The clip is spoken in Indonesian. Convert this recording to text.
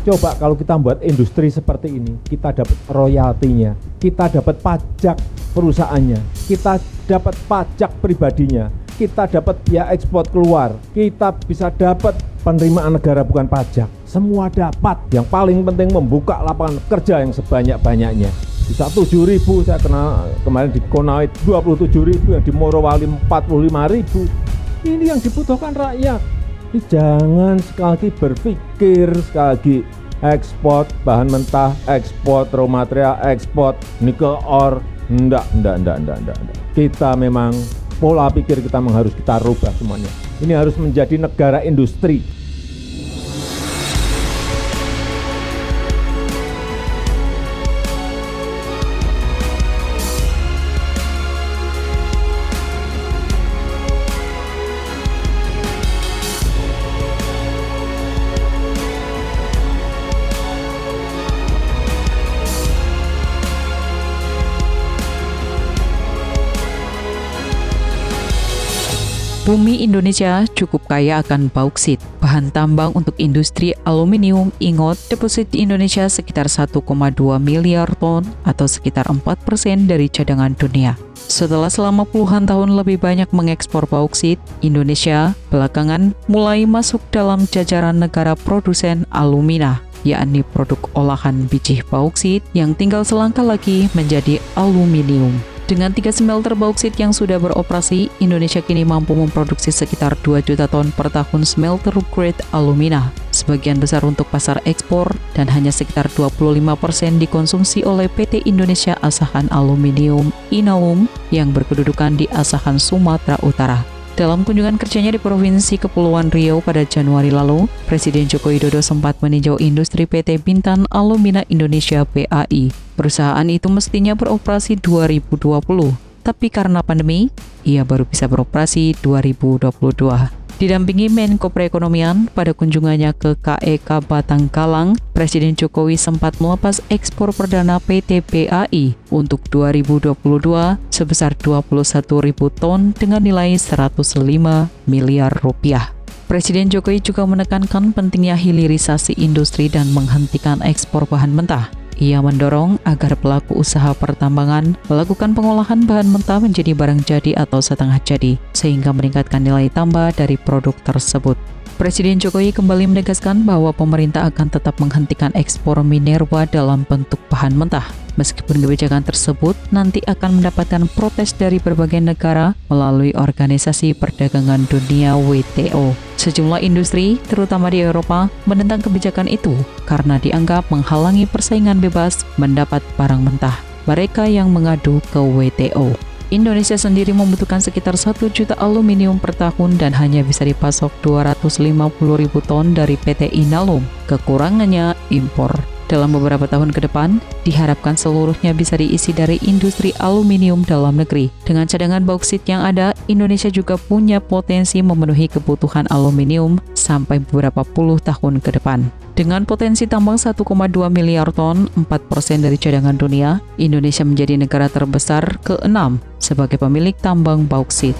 Coba kalau kita buat industri seperti ini, kita dapat royaltinya, kita dapat pajak perusahaannya, kita dapat pajak pribadinya, kita dapat biaya ekspor keluar, kita bisa dapat penerimaan negara bukan pajak. Semua dapat. Yang paling penting membuka lapangan kerja yang sebanyak-banyaknya. Bisa 7.000, saya kenal kemarin di Konawe 27.000, yang di Morowali 45.000. Ini yang dibutuhkan rakyat. Jadi jangan sekali lagi berpikir sekali lagi ekspor bahan mentah, ekspor raw material, ekspor nikel ore. Enggak. Kita memang pola pikir kita harus kita rubah semuanya. Ini harus menjadi negara industri. Bumi Indonesia cukup kaya akan bauksit, bahan tambang untuk industri aluminium ingot. Deposit di Indonesia sekitar 1,2 miliar ton atau sekitar 4% dari cadangan dunia. Setelah selama puluhan tahun lebih banyak mengekspor bauksit, Indonesia belakangan mulai masuk dalam jajaran negara produsen alumina, yakni produk olahan biji bauksit yang tinggal selangkah lagi menjadi aluminium. Dengan 3 smelter bauksit yang sudah beroperasi, Indonesia kini mampu memproduksi sekitar 2 juta ton per tahun smelter grade alumina. Sebagian besar untuk pasar ekspor dan hanya sekitar 25% dikonsumsi oleh PT Indonesia Asahan Aluminium Inalum yang berkedudukan di Asahan, Sumatera Utara. Dalam kunjungan kerjanya di Provinsi Kepulauan Riau pada Januari lalu, Presiden Joko Widodo sempat meninjau industri PT Bintan Alumina Indonesia (BAI). Perusahaan itu mestinya beroperasi 2020, tapi karena pandemi, ia baru bisa beroperasi 2022. Didampingi Menko Perekonomian pada kunjungannya ke KEK Batangkalang, Presiden Jokowi sempat melepas ekspor perdana PT BAI untuk 2022 sebesar 21.000 ton dengan nilai 105 miliar rupiah. Presiden Jokowi juga menekankan pentingnya hilirisasi industri dan menghentikan ekspor bahan mentah. Ia mendorong agar pelaku usaha pertambangan melakukan pengolahan bahan mentah menjadi barang jadi atau setengah jadi, sehingga meningkatkan nilai tambah dari produk tersebut. Presiden Jokowi kembali menegaskan bahwa pemerintah akan tetap menghentikan ekspor minerba dalam bentuk bahan mentah. Meskipun kebijakan tersebut nanti akan mendapatkan protes dari berbagai negara melalui Organisasi Perdagangan Dunia (WTO). Sejumlah industri, terutama di Eropa, menentang kebijakan itu karena dianggap menghalangi persaingan bebas mendapat barang mentah. Mereka yang mengadu ke WTO. Indonesia sendiri membutuhkan sekitar 1 juta aluminium per tahun dan hanya bisa dipasok 250.000 ton dari PT Inalum. Kekurangannya impor. Dalam beberapa tahun ke depan, diharapkan seluruhnya bisa diisi dari industri aluminium dalam negeri. Dengan cadangan bauksit yang ada, Indonesia juga punya potensi memenuhi kebutuhan aluminium sampai beberapa puluh tahun ke depan. Dengan potensi tambang 1,2 miliar ton, 4% dari cadangan dunia, Indonesia menjadi negara terbesar ke-6 sebagai pemilik tambang bauksit.